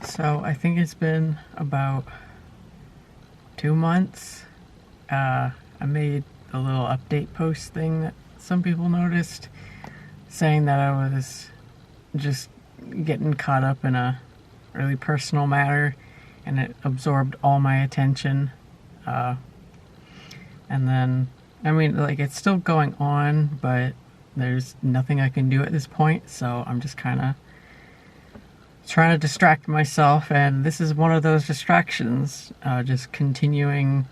So I think it's been about 2 months. I made a little update post thing that some people noticed, saying that I was just getting caught up in a really personal matter and it absorbed all my attention. And then, I mean, like, it's still going on, but there's nothing I can do at this point, so I'm just kind of trying to distract myself, and this is one of those distractions. Just continuing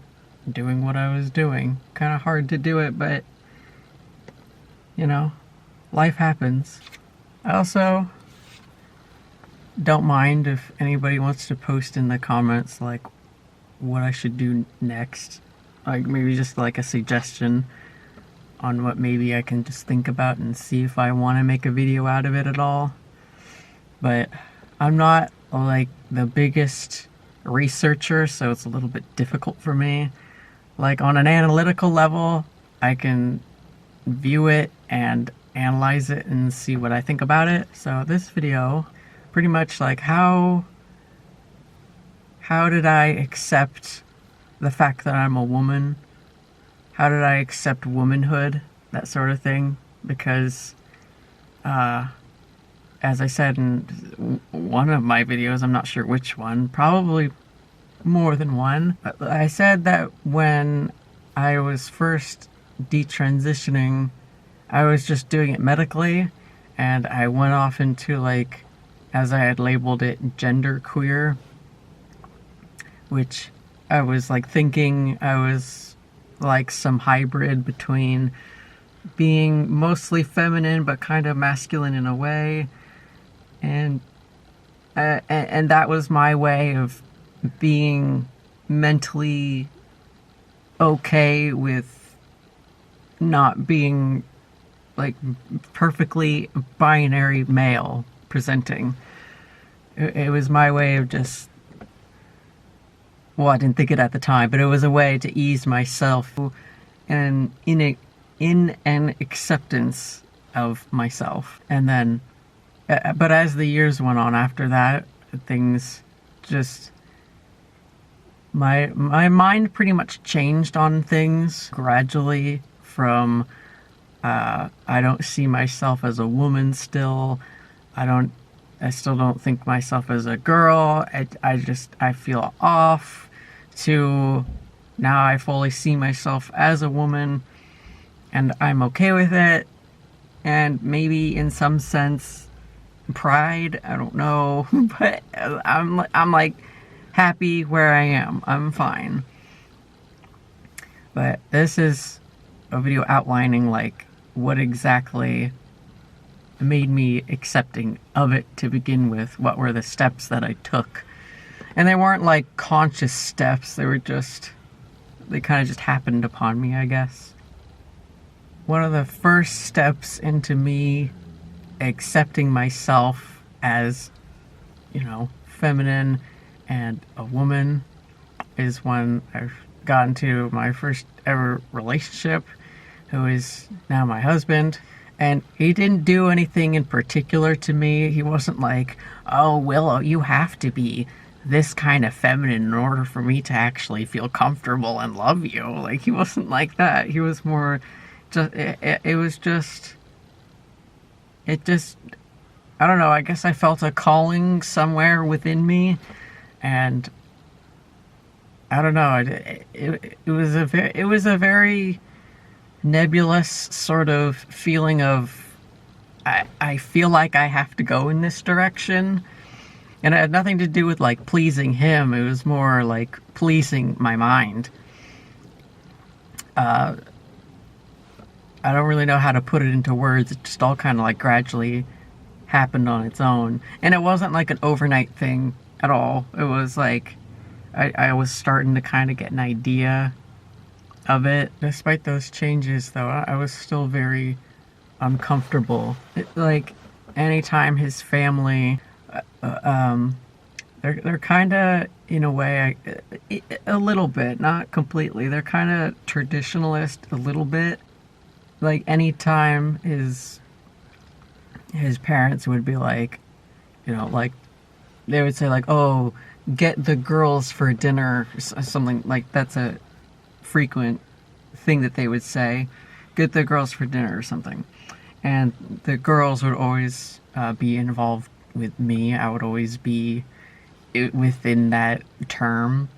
doing what I was doing. Kind of hard to do it, but you know, life happens. I also don't mind if anybody wants to post in the comments like what I should do next. Like maybe just like a suggestion on what maybe I can just think about and see if I want to make a video out of it at all. But I'm not like the biggest researcher, so it's a little bit difficult for me. Like on an analytical level, I can view it and analyze it and see what I think about it. So this video, pretty much like how did I accept the fact that I'm a woman? How did I accept womanhood? That sort of thing. Because as I said in one of my videos, I'm not sure which one, probably more than one, I said that when I was first detransitioning, I was just doing it medically, and I went off into, like, as I had labeled it, genderqueer, which I was like thinking I was like some hybrid between being mostly feminine but kind of masculine in a way, and that was my way of being mentally okay with not being like perfectly binary male presenting. It was my way of just, well, I didn't think it at the time, but it was a way to ease myself and in an acceptance of myself. And then, but as the years went on after that, things just, my mind pretty much changed on things gradually from, I don't see myself as a woman still. I still don't think myself as a girl. I feel off, to now I fully see myself as a woman and I'm okay with it. And maybe in some sense, pride, I don't know, but I'm like happy where I am. I'm fine. But this is a video outlining like what exactly made me accepting of it to begin with. What were the steps that I took? And they weren't like conscious steps, they kind of just happened upon me, I guess. One of the first steps into me accepting myself as, you know, feminine and a woman is when I got into my first ever relationship, who is now my husband. And he didn't do anything in particular to me. He wasn't like, oh, Willow, you have to be this kind of feminine in order for me to actually feel comfortable and love you. Like, he wasn't like that. He was more just, I don't know, I guess I felt a calling somewhere within me. And I don't know, it was a very nebulous sort of feeling of I feel like I have to go in this direction, and it had nothing to do with like pleasing him. It was more like pleasing my mind. I don't really know how to put it into words. It just all kind of like gradually happened on its own, and it wasn't like an overnight thing at all. It was like I was starting to kind of get an idea of it. Despite those changes, though, I was still very uncomfortable. Like, anytime his family, they're kind of, in a way, a little bit, not completely, they're kind of traditionalist a little bit. Like, anytime his parents would be like, you know, like, they would say like, "Oh, get the girls for dinner," something like that's a frequent thing that they would say, "Get the girls for dinner" or something. And the girls would always be involved with me. I would always be within that term,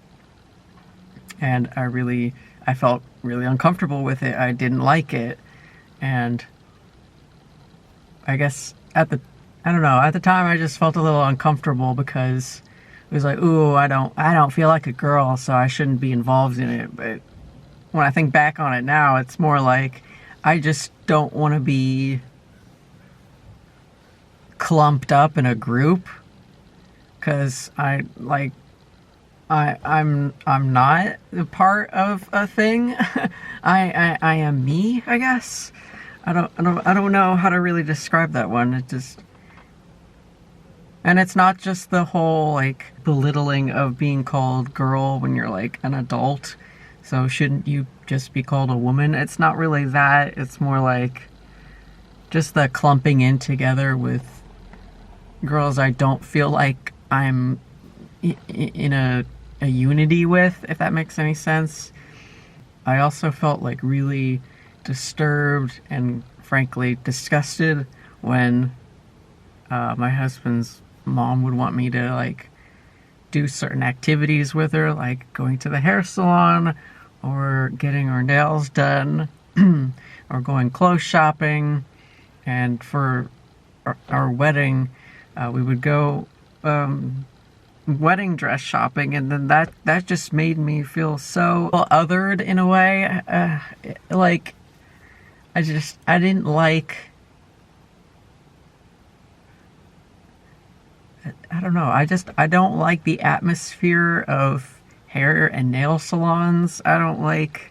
and I felt really uncomfortable with it. I didn't like it, and I guess I don't know, at the time I just felt a little uncomfortable because it was like, ooh, I don't feel like a girl, so I shouldn't be involved in it. But when I think back on it now, it's more like I just don't want to be clumped up in a group because I'm not a part of a thing. I am me, I guess. I don't know how to really describe that one. It just, and it's not just the whole like belittling of being called girl when you're like an adult. So shouldn't you just be called a woman? It's not really that. It's more like just the clumping in together with girls I don't feel like I'm in a unity with, if that makes any sense. I also felt like really disturbed and frankly disgusted when my husband's mom would want me to like do certain activities with her, like going to the hair salon or getting her nails done or going clothes shopping. And for our wedding, we would go wedding dress shopping, and then that just made me feel so othered in a way. Like I didn't like. I don't know. I don't like the atmosphere of hair and nail salons. I don't like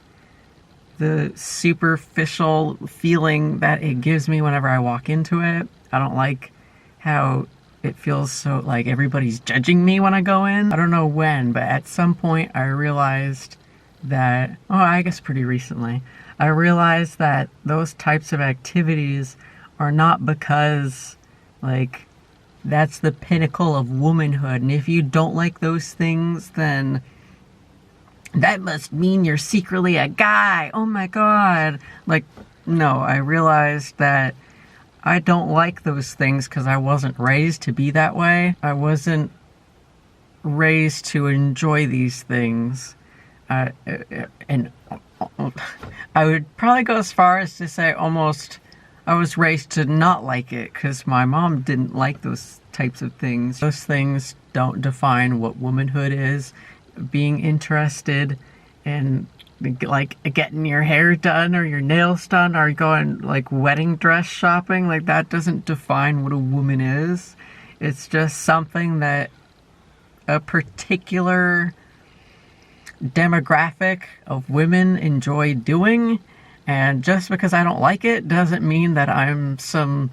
the superficial feeling that it gives me whenever I walk into it. I don't like how it feels so like everybody's judging me when I go in. I don't know when, but at some point I realized that, oh, I guess pretty recently, I realized that those types of activities are not because, like, that's the pinnacle of womanhood. And if you don't like those things, then that must mean you're secretly a guy. Oh my God. Like, no, I realized that I don't like those things because I wasn't raised to be that way. I wasn't raised to enjoy these things. And I would probably go as far as to say almost I was raised to not like it because my mom didn't like those types of things. Those things don't define what womanhood is. Being interested in like getting your hair done or your nails done or going like wedding dress shopping, like that doesn't define what a woman is. It's just something that a particular demographic of women enjoy doing, and just because I don't like it doesn't mean that I'm some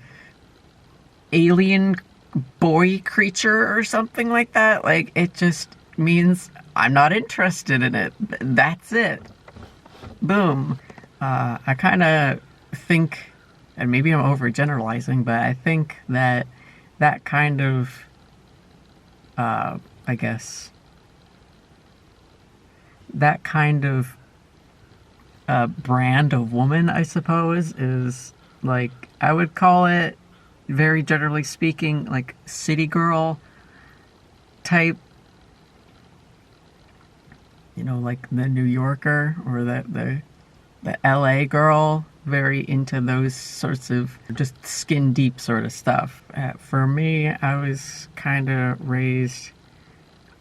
alien boy creature or something like that. Like, it just means I'm not interested in it. That's it. Boom. I kind of think, and maybe I'm overgeneralizing, but I think that that kind of, I guess, that kind of brand of woman, I suppose, is like, I would call it, very generally speaking, like city girl type. You know, like the New Yorker or the LA girl, very into those sorts of just skin deep sort of stuff. For me, I was kind of raised,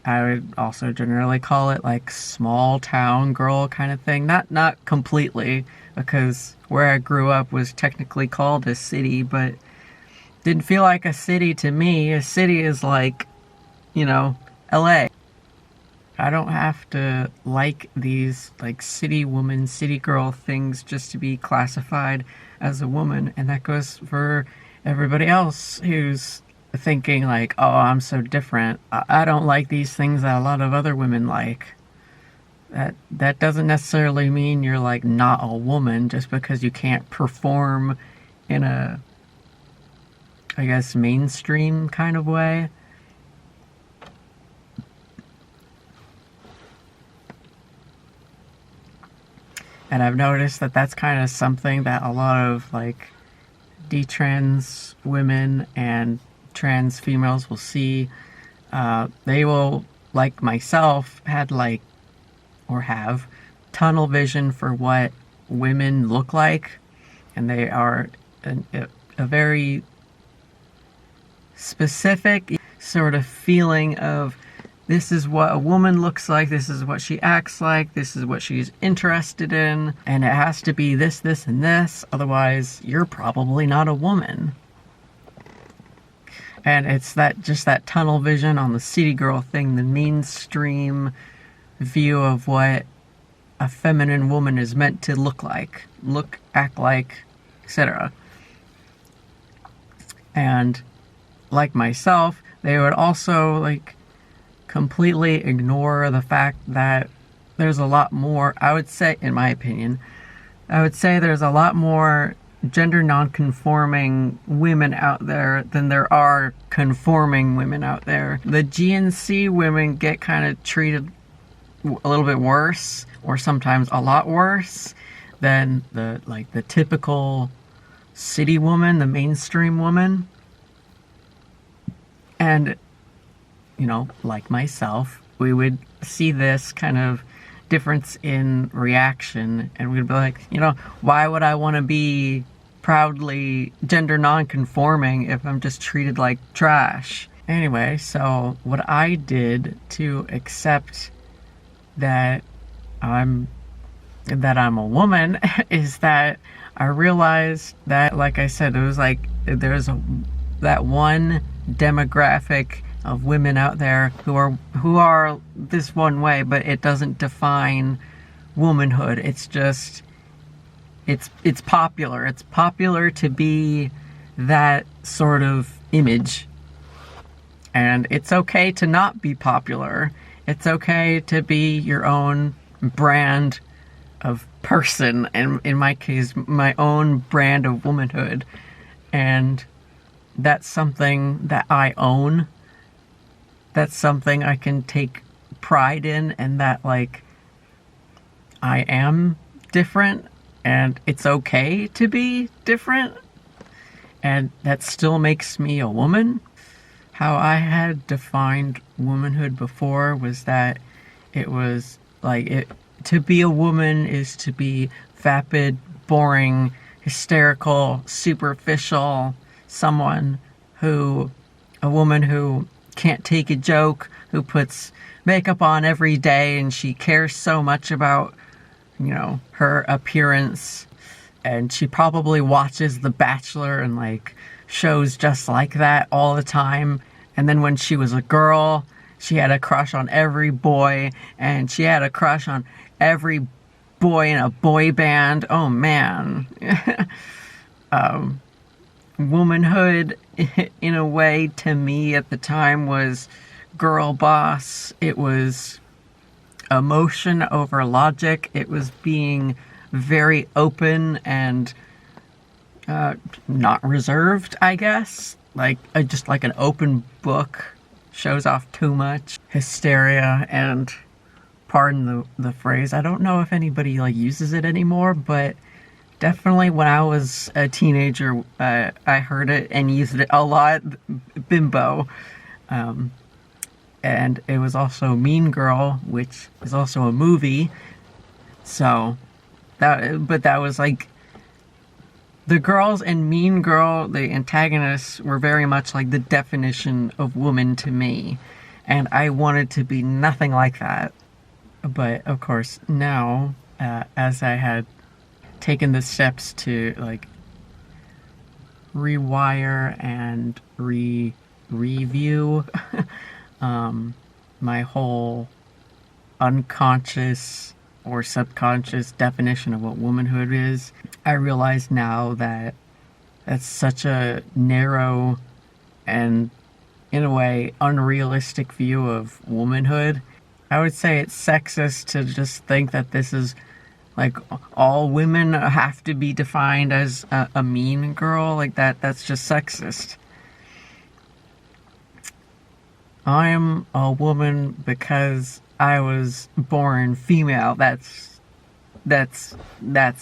I would also generally call it like small town girl kind of thing. Not completely, because where I grew up was technically called a city, but didn't feel like a city to me. A city is like, you know, LA. I don't have to like these like city woman, city girl things just to be classified as a woman. And that goes for everybody else who's thinking like, oh, I'm so different. I don't like these things that a lot of other women like. That doesn't necessarily mean you're like not a woman just because you can't perform in a, I guess, mainstream kind of way. And I've noticed that that's kind of something that a lot of like detrans women and trans females will see. They will, like myself, had like, or have, tunnel vision for what women look like. And they are a very specific sort of feeling of, this is what a woman looks like, this is what she acts like, this is what she's interested in, and it has to be this, this, and this, otherwise you're probably not a woman. And it's that tunnel vision on the city girl thing, the mainstream view of what a feminine woman is meant to look like, act like, etc. And like myself, they would also like completely ignore the fact that there's a lot more, I would say, in my opinion, I would say there's a lot more gender non-conforming women out there than there are conforming women out there. The GNC women get kind of treated a little bit worse, or sometimes a lot worse, than the typical city woman, the mainstream woman. And like myself, we would see this kind of difference in reaction, and we'd be like, why would I want to be proudly gender non-conforming if I'm just treated like trash? Anyway, so what I did to accept that I'm a woman is that I realized that, like I said, it was like there's that one demographic of women out there who are this one way, but it doesn't define womanhood. It's just it's popular. It's popular to be that sort of image. And it's okay to not be popular. It's okay to be your own brand of person, and in my case, my own brand of womanhood. And that's something that I own. That's something I can take pride in, and that, like, I am different, and it's okay to be different, and that still makes me a woman. How I had defined womanhood before was that it was like to be a woman is to be vapid, boring, hysterical, superficial, a woman who can't take a joke, who puts makeup on every day, and she cares so much about, her appearance, and she probably watches The Bachelor and like shows just like that all the time. And then when she was a girl, she had a crush on every boy, and she had a crush on every boy in a boy band. Oh man. Womanhood, in a way, to me at the time was girl boss. It was emotion over logic. It was being very open and not reserved, I guess. Just like an open book, shows off too much hysteria, and pardon the phrase, I don't know if anybody uses it anymore, but definitely when I was a teenager, I heard it and used it a lot. Bimbo. And it was also Mean Girl, which is also a movie. So that was like, the girls in Mean Girl, the antagonists, were very much like the definition of woman to me. And I wanted to be nothing like that. But of course, now, as I had taken the steps to rewire and review my whole unconscious or subconscious definition of what womanhood is, I realize now that that's such a narrow and, in a way, unrealistic view of womanhood. I would say it's sexist to just think that this is all women have to be defined as a mean girl. That's just sexist. I am a woman because I was born female. That's that's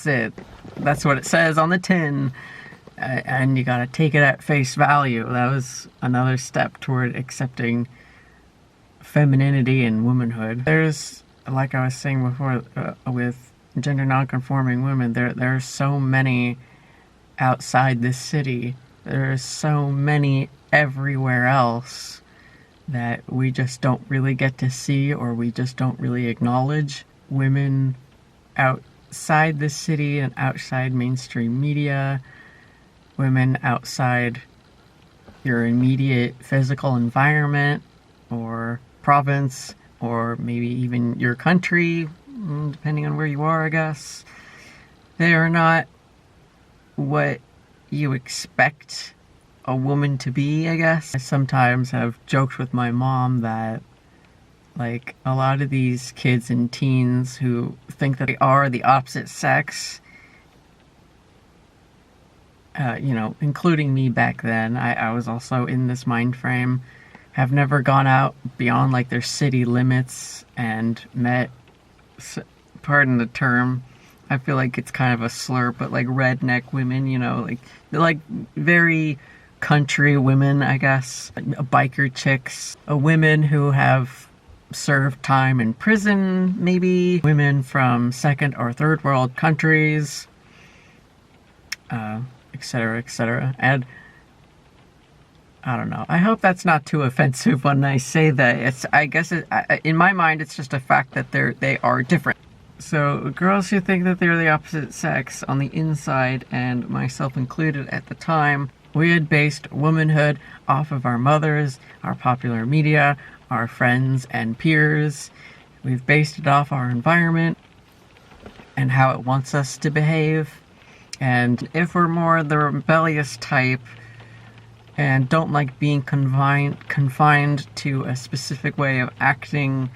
it. That's what it says on the tin, and you gotta take it at face value. That was another step toward accepting femininity and womanhood. There's, like I was saying before, with gender nonconforming women, there are so many outside this city. There are so many everywhere else that we just don't really get to see, or we just don't really acknowledge. Women outside the city and outside mainstream media, women outside your immediate physical environment or province, or maybe even your country, depending on where you are, I guess. They are not what you expect a woman to be, I guess. I sometimes have joked with my mom that, like, a lot of these kids and teens who think that they are the opposite sex, including me back then, I was also in this mind frame, have never gone out beyond, like, their city limits and met, pardon the term, I feel like it's kind of a slur, but, like, redneck women, they're, like, very country women, I guess. Biker chicks. Women who have served time in prison, maybe. Women from second or third world countries. Etc., etc. And I don't know. I hope that's not too offensive when I say that. In my mind, it's just a fact that they are different. So girls who think that they're the opposite sex on the inside, and myself included at the time, we had based womanhood off of our mothers, our popular media, our friends and peers. We've based it off our environment and how it wants us to behave. And if we're more the rebellious type and don't like being confined to a specific way of acting,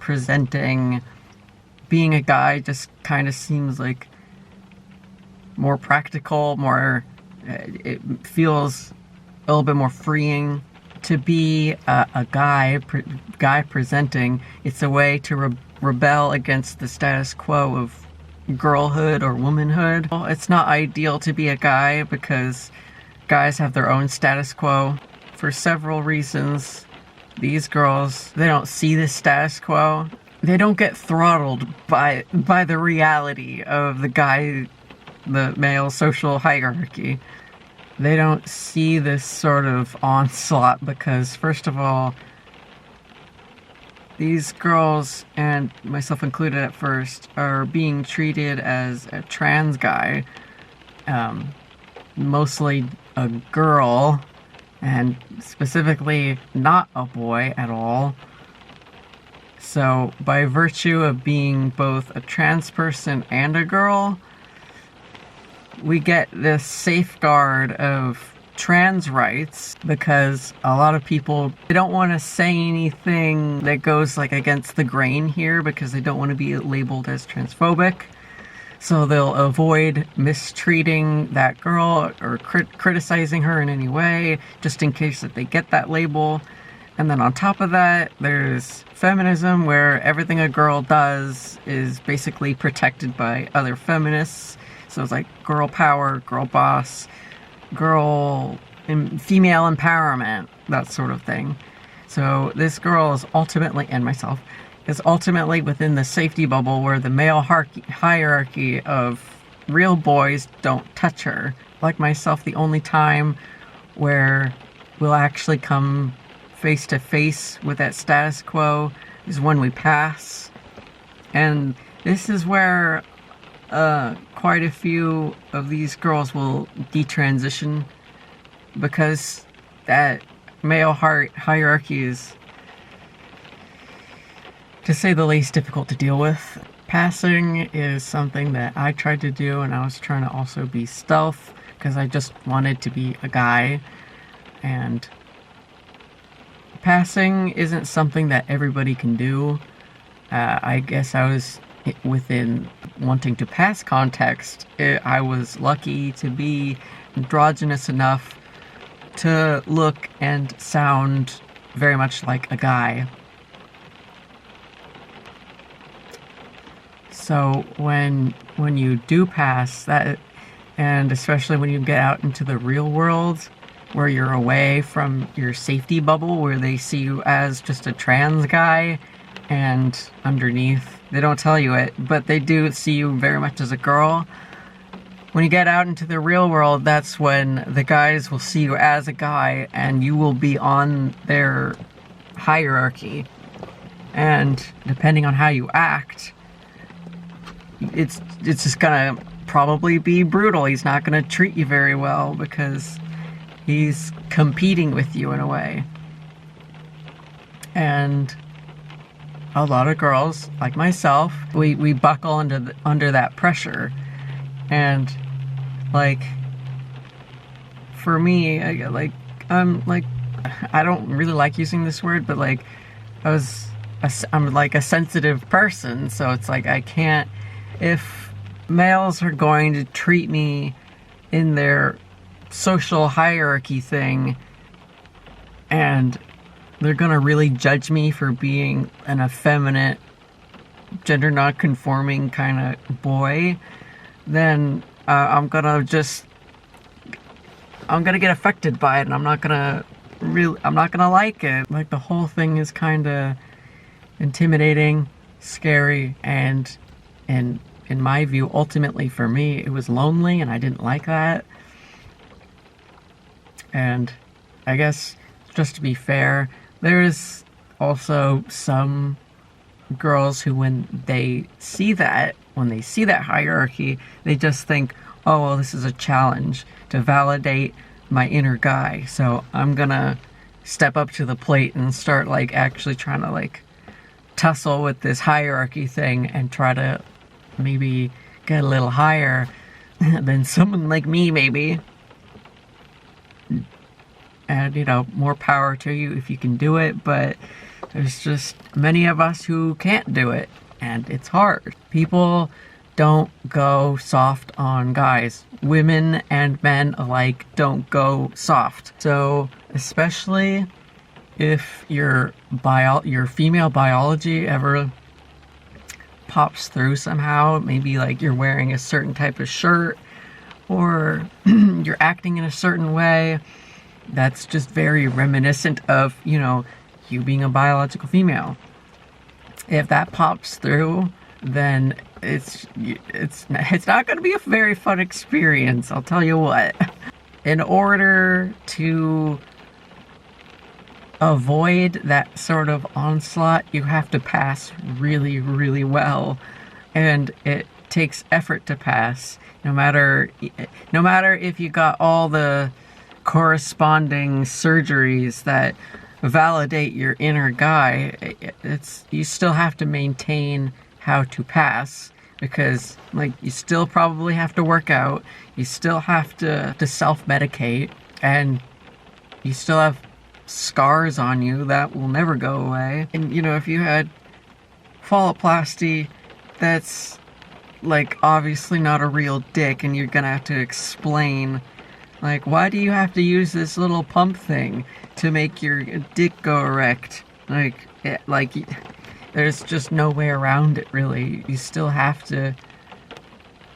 presenting, being a guy just kind of seems like more practical, it feels a little bit more freeing. To be a guy presenting, it's a way to rebel against the status quo of girlhood or womanhood. Well, it's not ideal to be a guy because guys have their own status quo. For several reasons, these girls, they don't see this status quo. They don't get throttled by the reality of the male social hierarchy. They don't see this sort of onslaught because, first of all, these girls, and myself included at first, are being treated as a trans guy, mostly a girl, and specifically not a boy at all. So, by virtue of being both a trans person and a girl, we get this safeguard of trans rights because a lot of people, they don't want to say anything that goes like against the grain here because they don't want to be labeled as transphobic. So they'll avoid mistreating that girl or criticizing her in any way, just in case that they get that label. And then on top of that, there's feminism, where everything a girl does is basically protected by other feminists. So it's like girl power, girl boss, female empowerment, that sort of thing. So this girl is ultimately, and myself, is ultimately within the safety bubble where the male hierarchy of real boys don't touch her. Like myself, the only time where we'll actually come face to face with that status quo is when we pass. And this is where quite a few of these girls will detransition because that male hierarchy is, to say the least, difficult to deal with. Passing is something that I tried to do, and I was trying to also be stealth because I just wanted to be a guy. And passing isn't something that everybody can do. I guess I was within wanting to pass context. I was lucky to be androgynous enough to look and sound very much like a guy. So when you do pass that, and especially when you get out into the real world, where you're away from your safety bubble, where they see you as just a trans guy, and underneath, they don't tell you it, but they do see you very much as a girl. When you get out into the real world, that's when the guys will see you as a guy, and you will be on their hierarchy. And depending on how you act, it's just gonna probably be brutal. He's not gonna treat you very well because he's competing with you in a way. And a lot of girls, like myself, we buckle under that pressure. And like, for me, I'm like, I don't really like using this word, but like, I'm like a sensitive person, so it's like I can't, if males are going to treat me in their social hierarchy thing, and they're gonna really judge me for being an effeminate, gender non-conforming kind of boy, then I'm gonna get affected by it, and I'm not gonna like it. Like, the whole thing is kind of intimidating, scary, and in my view, ultimately for me, it was lonely, and I didn't like that. And I guess, just to be fair, there's also some girls who, when they see that hierarchy, they just think, oh, well, this is a challenge to validate my inner guy, so I'm gonna step up to the plate and start, like, actually trying to, like, tussle with this hierarchy thing and try to maybe get a little higher than someone like me, maybe. And, you know, more power to you if you can do it, but there's just many of us who can't do it, and it's hard. People don't go soft on guys. Women and men alike don't go soft. So, especially if your female biology ever pops through somehow, maybe like you're wearing a certain type of shirt, or you're acting in a certain way that's just very reminiscent of, you know, you being a biological female. If that pops through, then it's not going to be a very fun experience, I'll tell you what. In order to avoid that sort of onslaught, you have to pass really, really well, and it takes effort to pass. No matter if you got all the corresponding surgeries that validate your inner guy, you still have to maintain how to pass, because, like, you still probably have to work out, you still have to self-medicate, and you still have scars on you that will never go away. And, you know, if you had phalloplasty, that's, like, obviously not a real dick, and you're gonna have to explain, like, why do you have to use this little pump thing to make your dick go erect? There's just no way around it, really. You still have to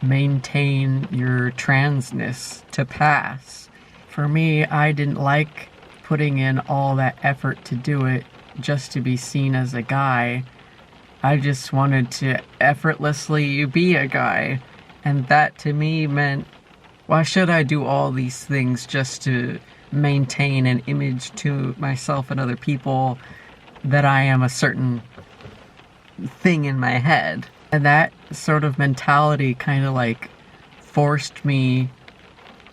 maintain your transness to pass. For me, I didn't like putting in all that effort to do it just to be seen as a guy. I just wanted to effortlessly be a guy, and that to me meant, why should I do all these things just to maintain an image to myself and other people that I am a certain thing in my head? And that sort of mentality kind of like forced me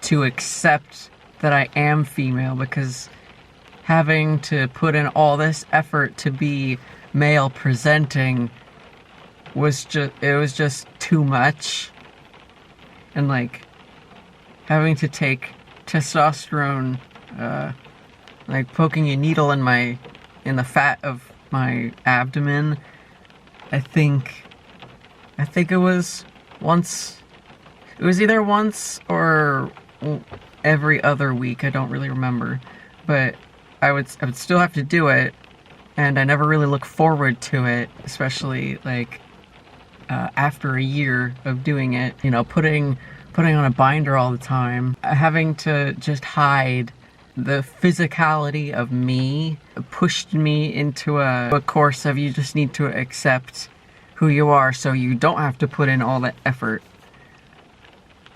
to accept that I am female, because having to put in all this effort to be male presenting was just too much. And like, having to take testosterone, like poking a needle in the fat of my abdomen, I think it was either once or every other week, I don't really remember, but I would still have to do it, and I never really look forward to it, especially like after a year of doing it, putting on a binder all the time, having to just hide the physicality of me pushed me into a course of you just need to accept who you are so you don't have to put in all that effort.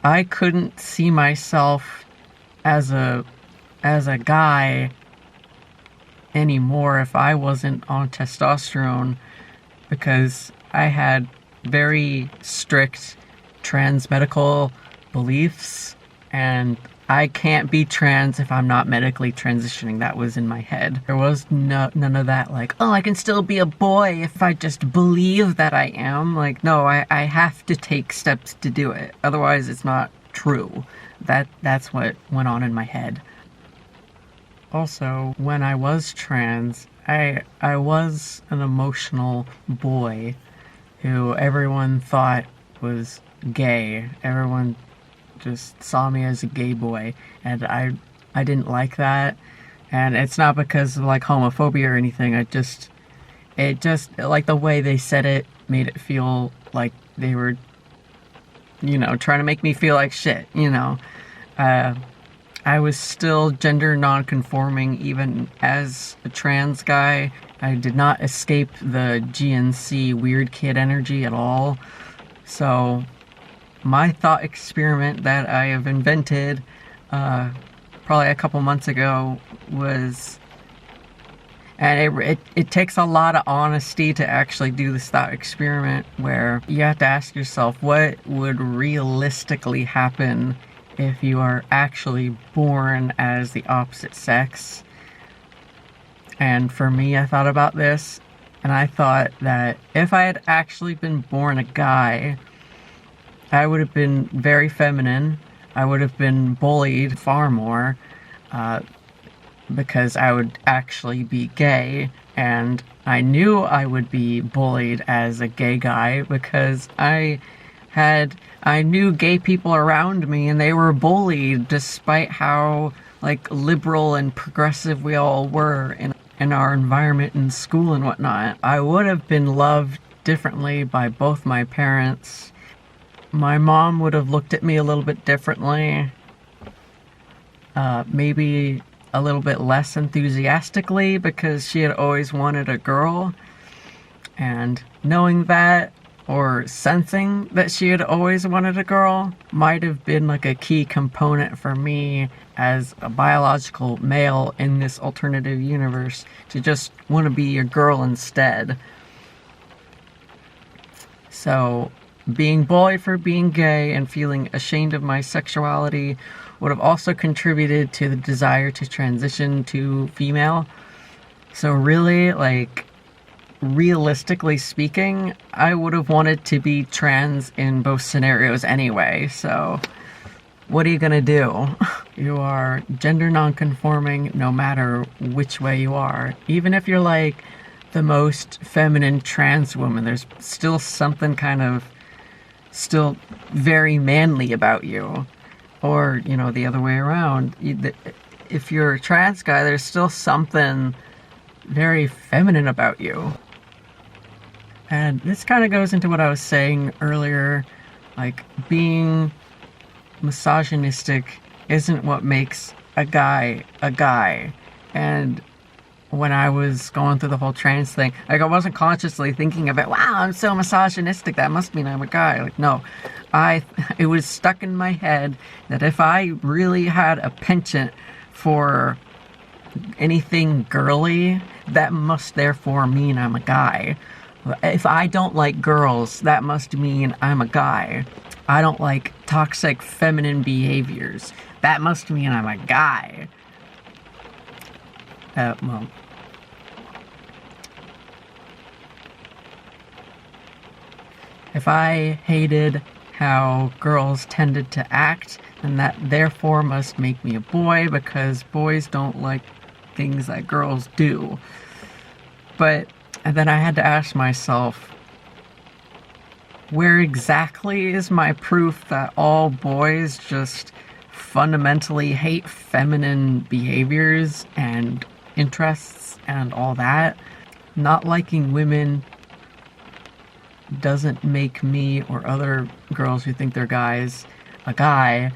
I couldn't see myself as a guy anymore if I wasn't on testosterone, because I had very strict trans medical beliefs, and I can't be trans if I'm not medically transitioning. That was in my head. There was none of that, like, oh, I can still be a boy if I just believe that I am. Like, no, I have to take steps to do it. Otherwise, it's not true. That's what went on in my head. Also, when I was trans, I was an emotional boy who everyone thought was gay. Everyone just saw me as a gay boy, and I didn't like that. And it's not because of like homophobia or anything. It just like the way they said it made it feel like they were, trying to make me feel like shit. I was still gender non-conforming even as a trans guy. I did not escape the GNC weird kid energy at all. So my thought experiment that I have invented probably a couple months ago was, and it takes a lot of honesty to actually do this thought experiment, where you have to ask yourself what would realistically happen if you are actually born as the opposite sex. And for me, I thought about this, and I thought that if I had actually been born a guy, I would have been very feminine. I would have been bullied far more, because I would actually be gay, and I knew I would be bullied as a gay guy because I knew gay people around me, and they were bullied despite how like liberal and progressive we all were in our environment in school and whatnot. I would have been loved differently by both my parents. My mom would have looked at me a little bit differently, maybe a little bit less enthusiastically, because she had always wanted a girl, and knowing that, or sensing that she had always wanted a girl, might have been like a key component for me as a biological male in this alternative universe to just want to be a girl instead. So being bullied for being gay and feeling ashamed of my sexuality would have also contributed to the desire to transition to female. So really, like, realistically speaking, I would have wanted to be trans in both scenarios anyway, so what are you gonna do? You are gender non-conforming no matter which way you are. Even if you're like the most feminine trans woman, there's still something kind of still very manly about you. Or, the other way around. If you're a trans guy, there's still something very feminine about you. And this kind of goes into what I was saying earlier, like, being misogynistic isn't what makes a guy a guy. And when I was going through the whole trans thing, like, I wasn't consciously thinking of it, wow, I'm so misogynistic, that must mean I'm a guy. Like, no, it was stuck in my head that if I really had a penchant for anything girly, that must therefore mean I'm a guy. If I don't like girls, that must mean I'm a guy. I don't like toxic feminine behaviors. That must mean I'm a guy. Well, if I hated how girls tended to act, then that therefore must make me a boy, because boys don't like things that girls do. And then I had to ask myself, where exactly is my proof that all boys just fundamentally hate feminine behaviors and interests and all that? Not liking women doesn't make me or other girls who think they're guys a guy,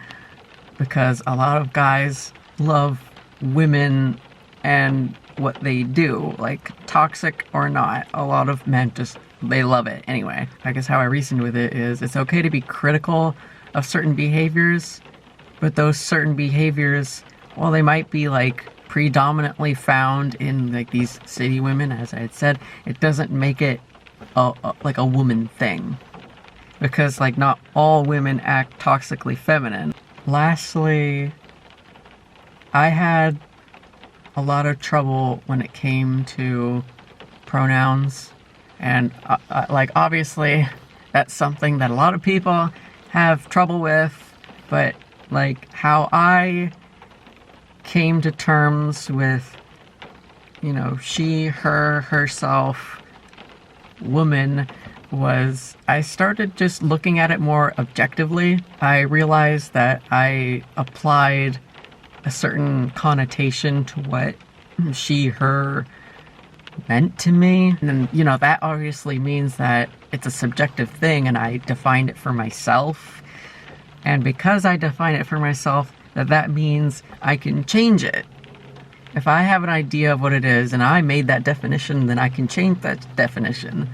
because a lot of guys love women and what they do, like toxic or not. A lot of men just, they love it. Anyway, I guess how I reasoned with it is it's okay to be critical of certain behaviors, but those certain behaviors, well, they might be like predominantly found in like these city women, as I had said, it doesn't make it like a woman thing, because like not all women act toxically feminine. Lastly, I had a lot of trouble when it came to pronouns, and like obviously that's something that a lot of people have trouble with, but like how I came to terms with, you know, she, her, herself, woman, was I started just looking at it more objectively. I realized that I applied a certain connotation to what she, her meant to me. And then, you know, that obviously means that it's a subjective thing and I defined it for myself. And because I define it for myself, that means I can change it. If I have an idea of what it is and I made that definition, then I can change that definition.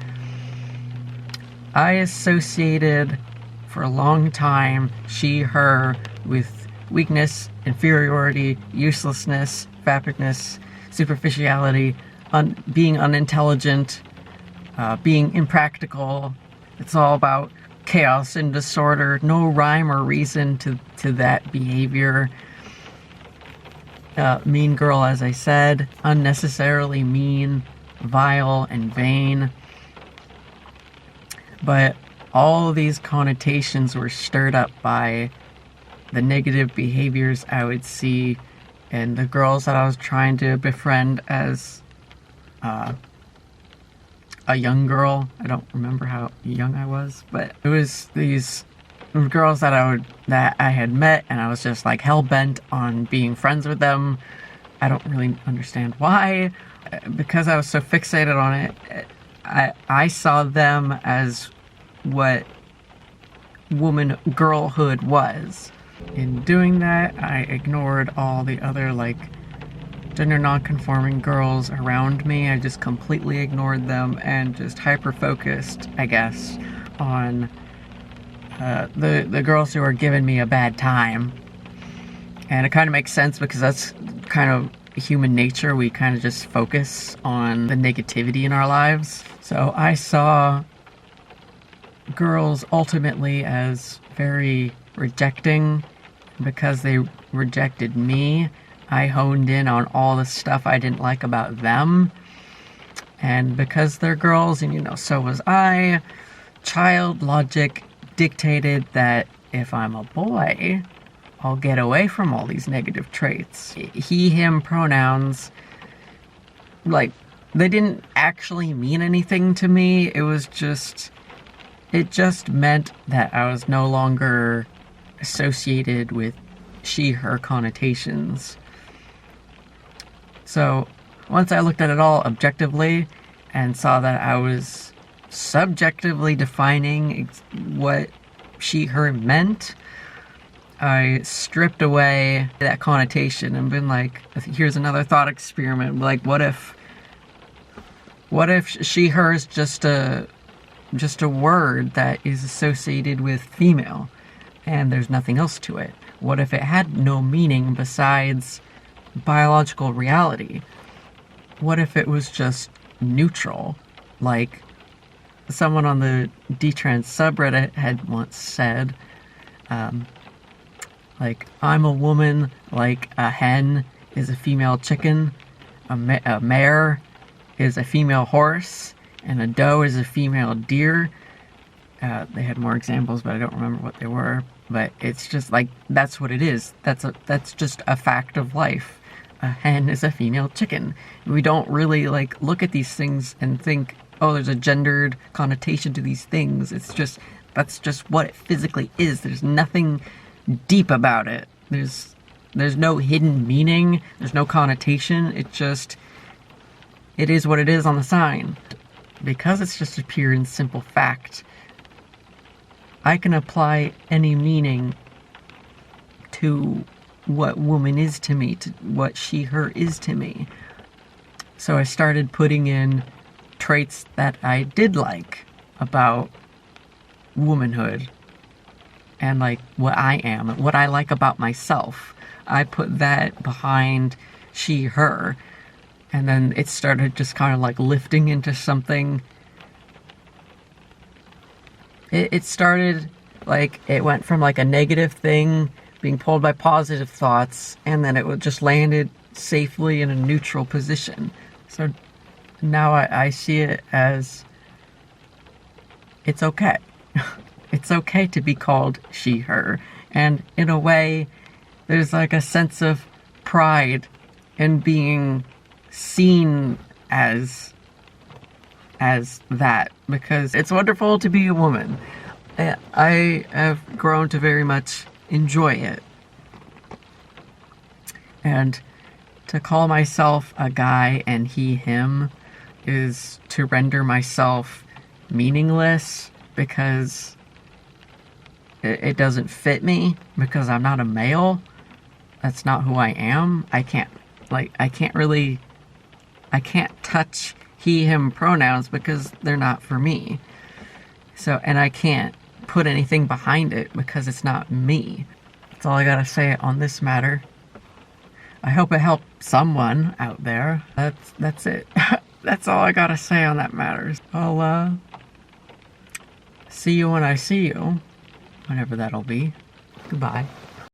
I associated for a long time she, her with weakness, inferiority, uselessness, vapidness, superficiality, being unintelligent, being impractical. It's all about chaos and disorder, no rhyme or reason to that behavior. Mean girl, as I said, unnecessarily mean, vile, and vain. But all of these connotations were stirred up by the negative behaviors I would see in the girls that I was trying to befriend as a young girl. I don't remember how young I was, but it was these girls that I had met, and I was just like hell-bent on being friends with them. I don't really understand why. Because I was so fixated on it, I saw them as what girlhood was. In doing that, I ignored all the other like gender non-conforming girls around me. I just completely ignored them and just hyper-focused, I guess, on the girls who are giving me a bad time. And it kind of makes sense because that's kind of human nature. We kind of just focus on the negativity in our lives. So I saw girls ultimately as very rejecting. Because they rejected me, I honed in on all the stuff I didn't like about them. And because they're girls, and you know, so was I, child logic dictated that if I'm a boy, I'll get away from all these negative traits. He, him pronouns, like, they didn't actually mean anything to me. It just meant that I was no longer associated with she, her connotations. So once I looked at it all objectively and saw that I was subjectively defining what she, her meant, I stripped away that connotation and been like, here's another thought experiment. Like, what if she, her is just a word that is associated with female and there's nothing else to it? What if it had no meaning besides biological reality? What if it was just neutral? Like someone on the Detrans subreddit had once said, like, I'm a woman, like a hen is a female chicken, a mare is a female horse, and a doe is a female deer. They had more examples, but I don't remember what they were. But it's just like, that's what it is. That's just a fact of life. A hen is a female chicken. We don't really like look at these things and think, oh, there's a gendered connotation to these things. That's just what it physically is. There's nothing deep about it. There's no hidden meaning. There's no connotation. It is what it is on the sign. because it's just a pure and simple fact, I can apply any meaning to what woman is to me, to what she, her is to me. So I started putting in traits that I did like about womanhood and like what I am, what I like about myself. I put that behind she, her, and then it started just kind of like lifting into something. It started like, it went from like a negative thing being pulled by positive thoughts, and then it just landed safely in a neutral position. So now I see it as, it's okay. It's okay to be called she, her. And in a way, there's like a sense of pride in being seen as that, because it's wonderful to be a woman. I have grown to very much enjoy it. And to call myself a guy and he, him is to render myself meaningless, because it doesn't fit me, because I'm not a male. That's not who I am. I can't touch he, him pronouns because they're not for me. So, and I can't put anything behind it because it's not me. That's all I gotta say on this matter. I hope it helped someone out there. That's it. That's all I gotta say on that matter. I'll see you when I see you. Whenever that'll be. Goodbye.